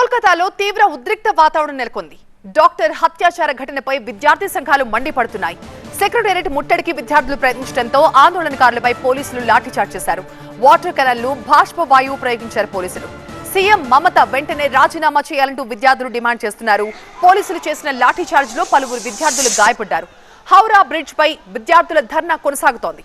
కోల్కతాలో తీవ్ర ఉద్రిక్త వాతావరణం నెలకొంది. డాక్టర్ హత్యాచార ఘటనపై విద్యార్థి సంఘాలు మండిపడుతున్నాయి. సెక్రటేరియట్ ముట్టడికి విద్యార్థులు ప్రయత్నించడంతో ఆందోళనకారులపై పోలీసులు లాఠీచార్జ్ చేశారు. వాటర్ కెనాల్లు బాష్ప వాయువు ప్రయోగించారు పోలీసులు. సీఎం మమత వెంటనే రాజీనామా చేయాలంటూ విద్యార్థులు డిమాండ్ చేస్తున్నారు. పోలీసులు చేసిన లాఠీచార్జ్ లో పలువురు విద్యార్థులు గాయపడ్డారు. హౌరా బ్రిడ్జ్ పై విద్యార్థుల ధర్నా కొనసాగుతోంది.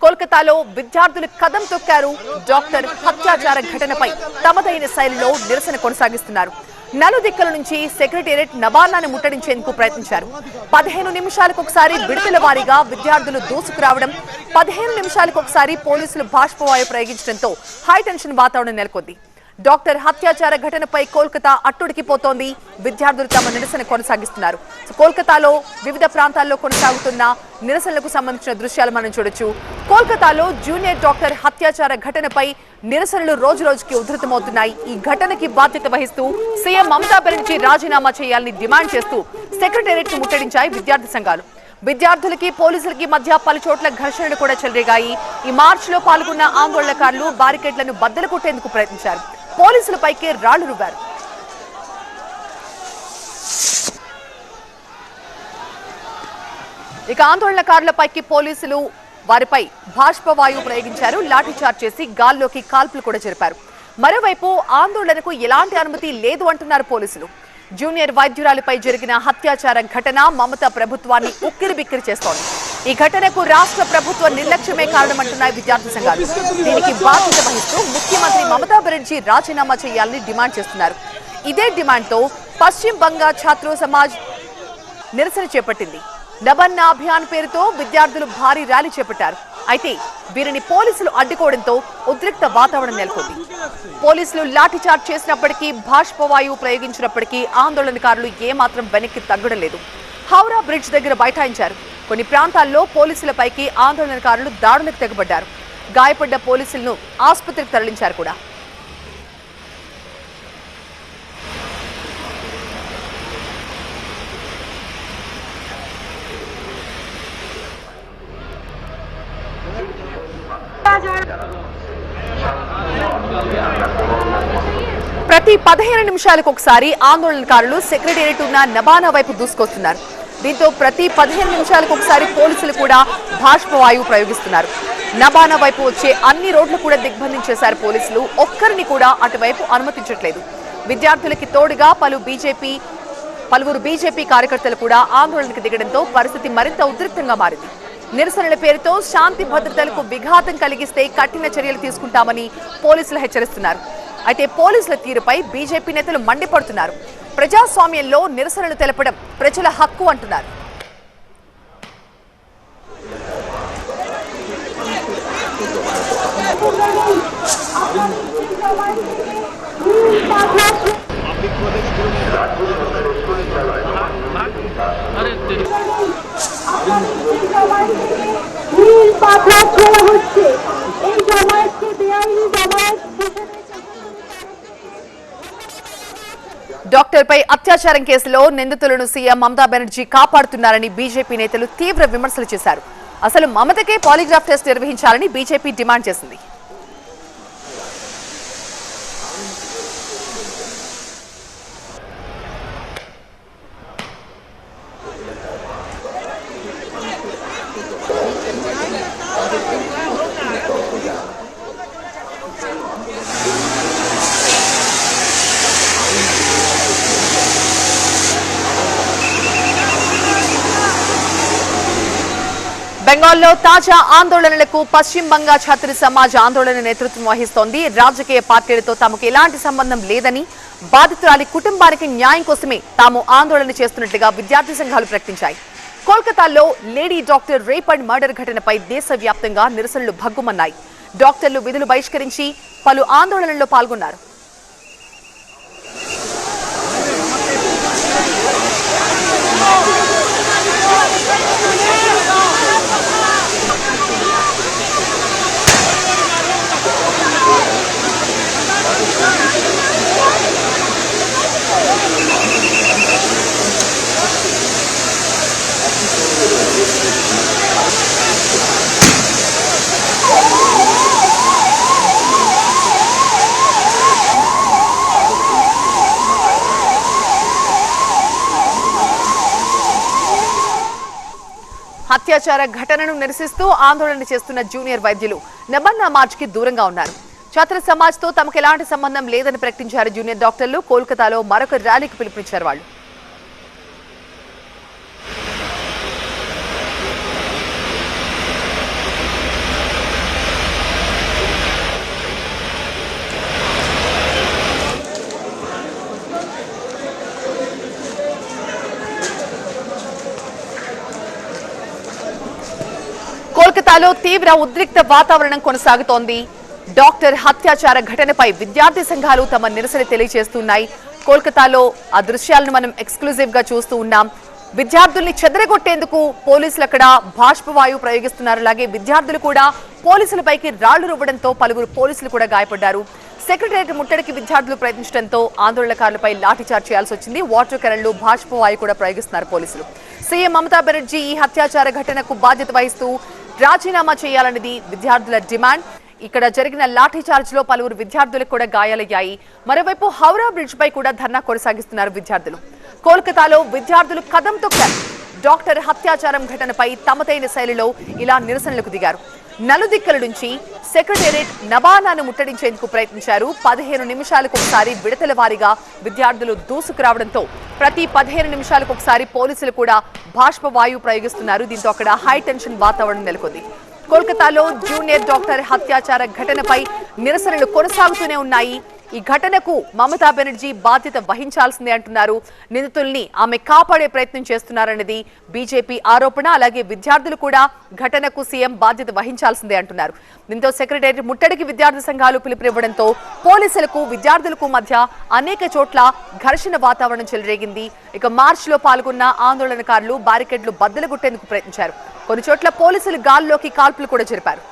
కోల్కతాలో విద్యార్థులు కదం తొక్కారు. డాక్టర్ హత్యాచార ఘటనపై తమదైన శైలిలో నిరసన కొనసాగిస్తున్నారు. నలుదిక్కల నుంచి సెక్రటేరియట్ నబానాన్ని ముట్టడించేందుకు ప్రయత్నించారు. 15 నిమిషాలకు ఒకసారి విడతల వారీగా విద్యార్థులు దూసుకురావడం, 15 నిమిషాలకు ఒకసారి పోలీసులు బాష్పవాయువు ప్రయోగించడంతో హైటెన్షన్ వాతావరణం నెలకొంది. డాక్టర్ హత్యాచార ఘటనపై కోల్కతా అట్టుడికిపోతోంది. విద్యార్థులు తమ నిరసన కొనసాగిస్తున్నారు. కోల్కతాలో వివిధ ప్రాంతాల్లో కొనసాగుతున్న నిరసనలకు సంబంధించిన దృశ్యాలు మనం చూడొచ్చు. కోల్కతాలో జూనియర్ డాక్టర్ హత్యాచార ఘటనపై నిరసనలు రోజు రోజుకి ఉధృతమవుతున్నాయి. ఈ ఘటనకి బాధ్యత వహిస్తూ సీఎం మమతా బెనర్జీ రాజీనామా చేయాలని డిమాండ్ చేస్తూ సెక్రటేరియట్ ను ముట్టడించాయి విద్యార్థి సంఘాలు. విద్యార్థులకి పోలీసులకి మధ్య పలు చోట్ల ఘర్షణలు కూడా చెలరేగాయి. ఈ మార్చ్ లో పాల్గొన్న ఆందోళనకారులు బారికేడ్లను బద్దలు కొట్టేందుకు ప్రయత్నించారు. పోలీసులపైకి రాళ్లు రువ్వారు. ఇక ఆందోళనకారులపైకి పోలీసులు వారిపై బాష్పవాయువు ప్రయోగించారు. లాఠీచార్జ్ చేసి గాల్లోకి కాల్పులు కూడా జరిపారు. మరోవైపు ఆందోళనకు ఎలాంటి అనుమతి లేదు అంటున్నారు పోలీసులు. జూనియర్ వైద్యురాలిపై జరిగిన హత్యాచార ఘటన మమతా ప్రభుత్వాన్ని ఉక్కిరిబిక్కిరి చేస్తోంది. ఈ ఘటనకు రాష్ట్ర ప్రభుత్వ నిర్లక్ష్యమే కారణమంటున్నాయి విద్యార్థి సంఘాలు. దీనికి బాధ్యత వహిస్తూ ముఖ్యమంత్రి మమతా బెనర్జీ రాజీనామా చేయాలని డిమాండ్ చేస్తున్నారు. ఇదే డిమాండ్తో పశ్చిమ బంగా ఛాత్ర సమాజ్ నిరసన చేపట్టింది. నబన్నా అభియాన్ పేరుతో విద్యార్థులు భారీ ర్యాలీ చేపట్టారు. అయితే వీరిని పోలీసులు అడ్డుకోవడంతో ఉద్రిక్త వాతావరణం నెలకొంది. పోలీసులు లాఠీచార్జ్ చేసినప్పటికీ, బాష్పవాయువు ప్రయోగించినప్పటికీ ఆందోళనకారులు ఏమాత్రం వెనక్కి తగ్గడం లేదు. హౌరా బ్రిడ్జ్ దగ్గర బైఠాయించారు. కొన్ని ప్రాంతాల్లో పోలీసులపైకి ఆందోళనకారులు దాడులకు తెగబడ్డారు. గాయపడ్డ పోలీసులను ఆసుపత్రికి తరలించారు కూడా. ప్రతి 15 నిమిషాలకు ఒకసారి ఆందోళనకారులు సెక్రటేరియట్ ఉన్న నబానా వైపు దూసుకొస్తున్నారు. దీంతో ప్రతి 15 నిమిషాలకు ఒకసారి పోలీసులు కూడా బాష్పవాయువు ప్రయోగిస్తున్నారు. నబానా వైపు వచ్చే అన్ని రోడ్లు కూడా దిగ్బంధించేశారు పోలీసులు. ఒక్కరిని కూడా అటువైపు అనుమతించట్లేదు. విద్యార్థులకి తోడుగా పలువురు బీజేపీ కార్యకర్తలు కూడా ఆందోళనకు దిగడంతో పరిస్థితి మరింత ఉద్రిక్తంగా మారింది. నిరసనల పేరుతో శాంతి భద్రతలకు విఘాతం కలిగిస్తే కఠిన చర్యలు తీసుకుంటామని పోలీసులు హెచ్చరిస్తున్నారు. అయితే పోలీసుల తీరుపై బీజేపీ నేతలు మండిపడుతున్నారు. ప్రజాస్వామ్యంలో నిరసనలు తెలపడం ప్రజల హక్కు అంటున్నారు. డాక్టర్ పై అత్యాచారం కేసులో నిందితులను సీఎం మమతా బెనర్జీ కాపాడుతున్నారని బీజేపీ నేతలు తీవ్ర విమర్శలు చేశారు. అసలు మమతకే పాలిగ్రాఫ్ టెస్ట్ నిర్వహించాలని బీజేపీ డిమాండ్ చేసింది. బెంగాల్లో తాజా ఆందోళనలకు పశ్చిమ బంగా ఛాత్ర సమాజ్ ఆందోళన నేతృత్వం వహిస్తోంది. రాజకీయ పార్టీలతో తమకు ఎలాంటి సంబంధం లేదని, బాధితురాలి కుటుంబానికి న్యాయం కోసమే తాము ఆందోళన చేస్తున్నట్లుగా విద్యార్థి సంఘాలు ప్రకటించాయి. కోల్కతాలో lady doctor rape and murder ఘటనపై దేశవ్యాప్తంగా నిరసనలు భగ్గుమన్నాయి. డాక్టర్లు విధులు బహిష్కరించి పలు ఆందోళనల్లో పాల్గొన్నారు. అత్యాచార ఘటనను నిరసిస్తూ ఆందోళన చేస్తున్న జూనియర్ వైద్యులు నబన్నా మార్చ్ కి దూరంగా ఉన్నారు. ఛాత్ర సమాజ్ తో తమకు ఎలాంటి సంబంధం లేదని ప్రకటించారు జూనియర్ డాక్టర్లు. కోల్కతాలో మరొక ర్యాలీకి పిలుపునిచ్చారు వాళ్ళు. కోల్కతాలో తీవ్ర ఉద్రిక్త వాతావరణం కొనసాగుతోంది. డాక్టర్ హత్యాచార ఘటనపై విద్యార్థి సంఘాలు తమ నిరసన తెలియజేస్తున్నాయి. కోల్కతాలో ఆ దృశ్యాలను మనం ఎక్స్క్లూజివ్ గా చూస్తూ ఉన్నాం. విద్యార్థుల్ని చెదరగొట్టేందుకు పోలీసులు అక్కడ బాష్పవాయువు ప్రయోగిస్తున్నారు. అలాగే విద్యార్థులు కూడా పోలీసులపైకి రాళ్లు రువ్వడంతో పలువురు పోలీసులు కూడా గాయపడ్డారు. సెక్రటేరియట్ ముట్టడికి విద్యార్థులు ప్రయత్నించడంతో ఆందోళనకారులపై లాఠీచార్జ్ చేయాల్సి వచ్చింది. వాటర్ కెరళ్లు, బాష్పవాయువు కూడా ప్రయోగిస్తున్నారు పోలీసులు. సీఎం మమతా బెనర్జీ ఈ హత్యాచార ఘటనకు బాధ్యత వహిస్తూ రాజీనామా చేయాలన్నది విద్యార్థుల డిమాండ్. ఇక్కడ జరిగిన లాఠీచార్జ్ లో పలువురు విద్యార్థులకు కూడా గాయాలయ్యాయి. మరోవైపు హౌరా బ్రిడ్జ్ పై కూడా ధర్నా కొనసాగిస్తున్నారు విద్యార్థులు. కోల్కతాలో విద్యార్థులు కదం తొక్కారు. డాక్టర్ హత్యాచారం ఘటనపై తమదైన శైలిలో ఇలా నిరసనలకు దిగారు. నలుదిక్కల నుంచి సెక్రటేరియట్ నబానాను ముట్టడించేందుకు ప్రయత్నించారు. 15 నిమిషాలకు ఒకసారి విడతల వారీగా విద్యార్థులు దూసుకురావడంతో ప్రతి 15 నిమిషాలకు ఒకసారి పోలీసులు కూడా బాష్పవాయువు ప్రయోగిస్తున్నారు. దీంతో అక్కడ హై టెన్షన్ వాతావరణం నెలకొంది. కోల్కతాలో జూనియర్ డాక్టర్ హత్యాచార ఘటనపై నిరసనలు కొనసాగుతూనే ఉన్నాయి. ఈ ఘటనకు మమతా బెనర్జీ బాధ్యత వహించాల్సిందే అంటున్నారు. నిందితుల్ని ఆమె కాపాడే ప్రయత్నం చేస్తున్నారన్నది బీజేపీ ఆరోపణ. అలాగే విద్యార్థులు కూడా ఘటనకు సీఎం బాధ్యత వహించాల్సిందే అంటున్నారు. దీంతో సెక్రటేరియట్ ముట్టడికి విద్యార్థి సంఘాలు పిలుపునివ్వడంతో పోలీసులకు విద్యార్థులకు మధ్య అనేక చోట్ల ఘర్షణ వాతావరణం చెలరేగింది. ఇక మార్చ్ లో పాల్గొన్న ఆందోళనకారులు బారికేడ్లు బద్దలుగొట్టేందుకు ప్రయత్నించారు. కొన్ని చోట్ల పోలీసులు గాల్లోకి కాల్పులు కూడా జరిపారు.